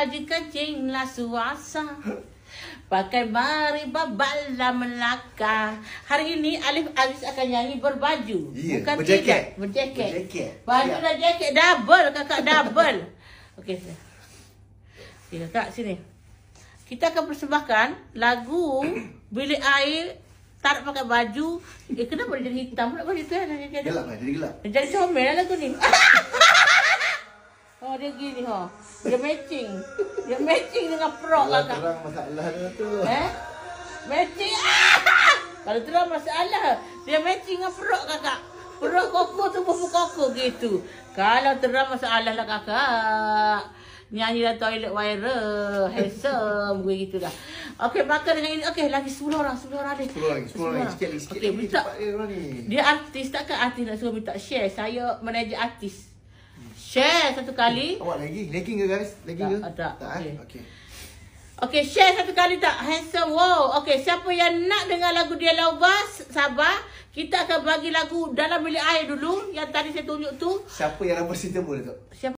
baju kencinglah suasa. Pakai mari babala Melaka. Hari ini Alif Aziz akan nyanyi berbaju. Yeah, bukan berjaket. tidak. Berjaket. Berjaket. Baju dan jaket double, kakak double. Okey. Okay, kakak sini. Kita akan persembahkan lagu Bilik Air tak nak pakai baju. Kenapa dia jadi hitam pula baju tu? Gelap kan? Jadi gelap. Jadi comel lah lagu ni. Oh, dia gini ho. Dia matching. Dia matching dengan frok kakak. Terang masalah dia tu. Matching. Kalau terang masalah, dia matching dengan frok kakak. Frok koko tu bubu koko gitu. Kalau terang masalah lah kakak. Nyanyi dalam toilet viral. Handsome gue gitu dah. Okey, makan dengan ini. Okey, lagi 10 orang. 10 orang ni. 10 lagi. Sikit lagi. Okey, minta. Ni. Dia artis, takkan artis nak suruh minta share. Saya manager artis. Share satu kali. Awak legging ke guys? Legging ke? Tak. Okey. Okey, share satu kali tak? Handsome. Wow. Okey, siapa yang nak dengar lagu Dia Laubas, sabar. Kita akan bagi lagu Dalam Bilik Air dulu. Yang tadi saya tunjuk tu. Siapa yang representable tu? Siapa?